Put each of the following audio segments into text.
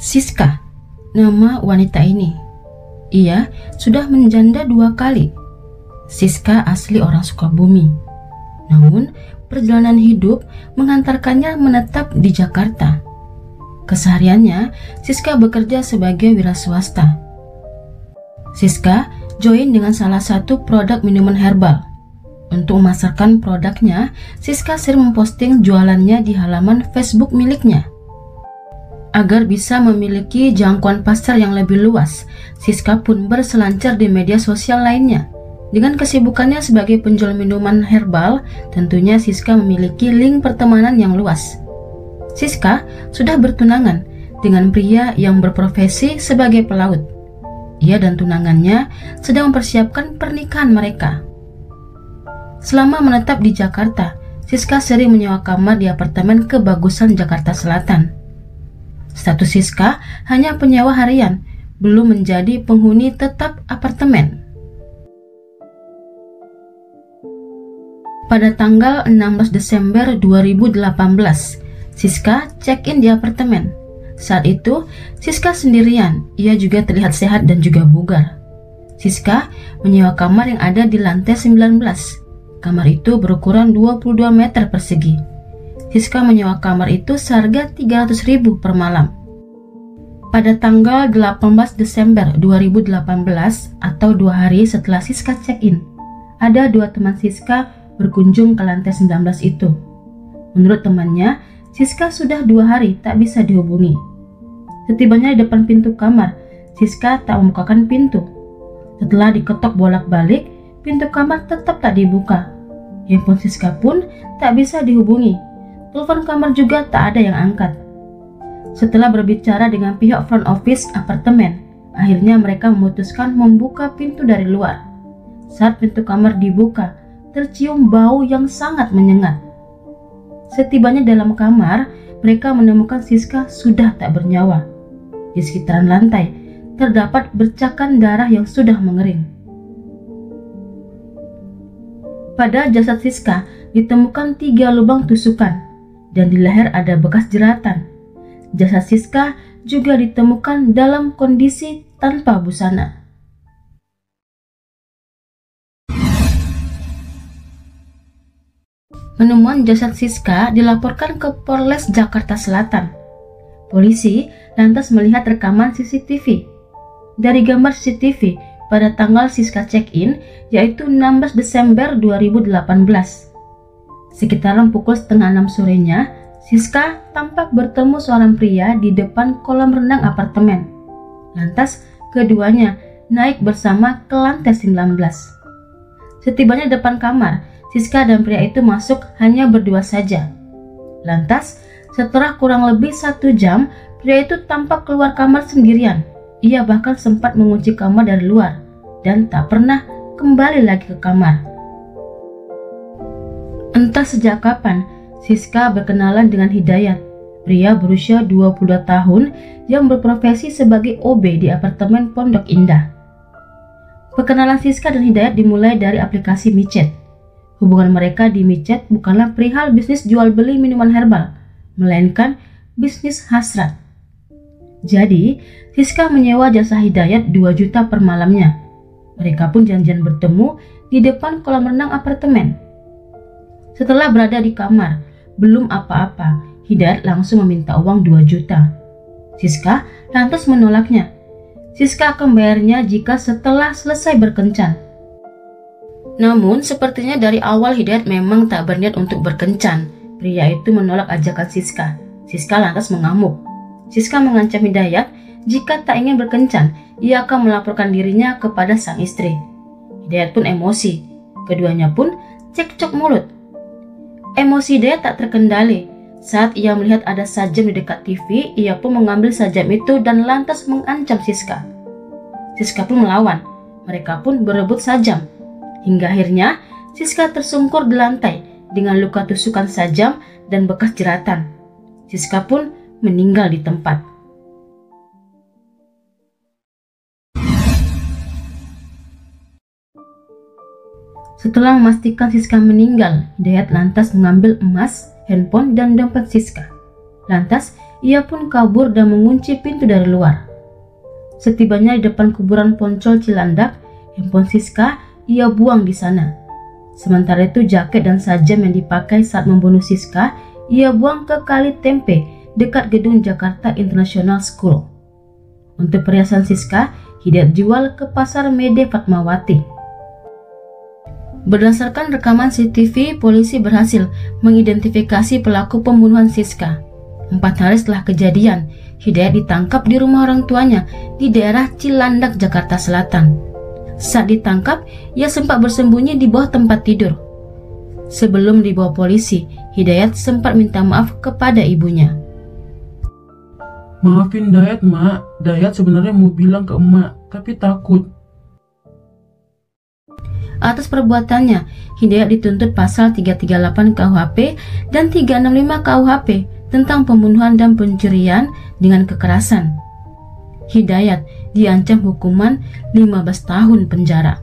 Siska, nama wanita ini. Ia sudah menjanda 2 kali. Siska asli orang Sukabumi. Namun, perjalanan hidup mengantarkannya menetap di Jakarta. Kesehariannya, Siska bekerja sebagai wira swasta. Siska join dengan salah satu produk minuman herbal. Untuk memasarkan produknya, Siska sering memposting jualannya di halaman Facebook miliknya. Agar bisa memiliki jangkauan pasar yang lebih luas, Siska pun berselancar di media sosial lainnya. Dengan kesibukannya sebagai penjual minuman herbal, tentunya Siska memiliki link pertemanan yang luas. Siska sudah bertunangan dengan pria yang berprofesi sebagai pelaut. Ia dan tunangannya sedang mempersiapkan pernikahan mereka. Selama menetap di Jakarta, Siska sering menyewa kamar di apartemen kebagusan Jakarta Selatan. Status Siska hanya penyewa harian, belum menjadi penghuni tetap apartemen. Pada tanggal 16 Desember 2018, Siska check-in di apartemen. Saat itu, Siska sendirian. Ia juga terlihat sehat dan juga bugar. Siska menyewa kamar yang ada di lantai 19. Kamar itu berukuran 22 meter persegi. Siska menyewa kamar itu seharga 300.000 per malam. Pada tanggal 18 Desember 2018 atau 2 hari setelah Siska check-in, ada 2 teman Siska berkunjung ke lantai 19 itu. Menurut temannya, Siska sudah 2 hari tak bisa dihubungi. Setibanya di depan pintu kamar, Siska tak membukakan pintu. Setelah diketok bolak-balik, pintu kamar tetap tak dibuka. Handphone Siska pun tak bisa dihubungi. Telepon kamar juga tak ada yang angkat. Setelah berbicara dengan pihak front office apartemen, akhirnya mereka memutuskan membuka pintu dari luar. Saat pintu kamar dibuka, tercium bau yang sangat menyengat. Setibanya dalam kamar, mereka menemukan Siska sudah tak bernyawa. Di sekitaran lantai, terdapat bercakan darah yang sudah mengering. Pada jasad Siska ditemukan 3 lubang tusukan dan di leher ada bekas jeratan. Jasad Siska juga ditemukan dalam kondisi tanpa busana. Penemuan jasad Siska dilaporkan ke Polres Jakarta Selatan. Polisi lantas melihat rekaman CCTV. Dari gambar CCTV, pada tanggal Siska check-in, yaitu 16 Desember 2018. Sekitaran pukul setengah 6 sorenya, Siska tampak bertemu seorang pria di depan kolam renang apartemen. Lantas, keduanya naik bersama ke lantai 19. Setibanya di depan kamar, Siska dan pria itu masuk hanya berdua saja. Lantas, setelah kurang lebih 1 jam, pria itu tampak keluar kamar sendirian. Ia bahkan sempat mengunci kamar dari luar dan tak pernah kembali lagi ke kamar. Entah sejak kapan Siska berkenalan dengan Hidayat, pria berusia 22 tahun yang berprofesi sebagai OB di apartemen Pondok Indah. Perkenalan Siska dan Hidayat dimulai dari aplikasi micet. Hubungan mereka di micet bukanlah perihal bisnis jual beli minuman herbal, melainkan bisnis hasrat. Jadi, Siska menyewa jasa Hidayat 2 juta per malamnya. Mereka pun janjian bertemu di depan kolam renang apartemen. Setelah berada di kamar, belum apa-apa, Hidayat langsung meminta uang 2 juta. Siska lantas menolaknya. Siska akan membayarnya jika setelah selesai berkencan. Namun, sepertinya dari awal Hidayat memang tak berniat untuk berkencan. Pria itu menolak ajakan Siska. Siska lantas mengamuk. Siska mengancam Hidayat jika tak ingin berkencan, ia akan melaporkan dirinya kepada sang istri. Hidayat pun emosi. Keduanya pun cekcok mulut. Emosi Hidayat tak terkendali. Saat ia melihat ada sajam di dekat TV, ia pun mengambil sajam itu dan lantas mengancam Siska. Siska pun melawan. Mereka pun berebut sajam. Hingga akhirnya Siska tersungkur di lantai dengan luka tusukan sajam dan bekas jeratan. Siska pun meninggal di tempat. Setelah memastikan Siska meninggal, Hidayat lantas mengambil emas, handphone, dan dompet Siska. Lantas, ia pun kabur dan mengunci pintu dari luar. Setibanya di depan kuburan Poncol Cilandak, handphone Siska ia buang di sana. Sementara itu jaket dan sajam yang dipakai saat membunuh Siska ia buang ke Kali Tempe dekat gedung Jakarta International School. Untuk perhiasan Siska, Hidayat jual ke pasar Mede Fatmawati. Berdasarkan rekaman CCTV, polisi berhasil mengidentifikasi pelaku pembunuhan Siska. 4 hari setelah kejadian, Hidayat ditangkap di rumah orang tuanya di daerah Cilandak, Jakarta Selatan. Saat ditangkap, ia sempat bersembunyi di bawah tempat tidur. Sebelum dibawa polisi, Hidayat sempat minta maaf kepada ibunya. Maafin Dayat, Mak. Dayat sebenarnya mau bilang ke Emak, tapi takut. Atas perbuatannya, Hidayat dituntut pasal 338 KUHP dan 365 KUHP tentang pembunuhan dan pencurian dengan kekerasan. Hidayat diancam hukuman 15 tahun penjara.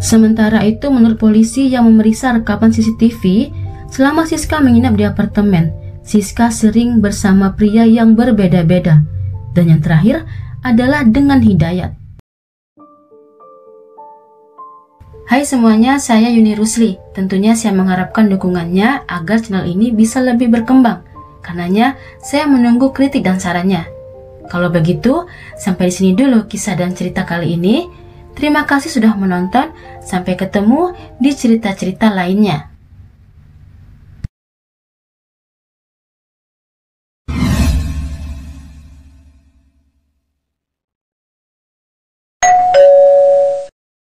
Sementara itu, menurut polisi yang memeriksa rekaman CCTV, selama Siska menginap di apartemen, Siska sering bersama pria yang berbeda-beda. Dan yang terakhir adalah dengan Hidayat. Hai semuanya, saya Yuni Rusli. Tentunya saya mengharapkan dukungannya agar channel ini bisa lebih berkembang. Karenanya, saya menunggu kritik dan sarannya. Kalau begitu, sampai di sini dulu kisah dan cerita kali ini. Terima kasih sudah menonton. Sampai ketemu di cerita-cerita lainnya.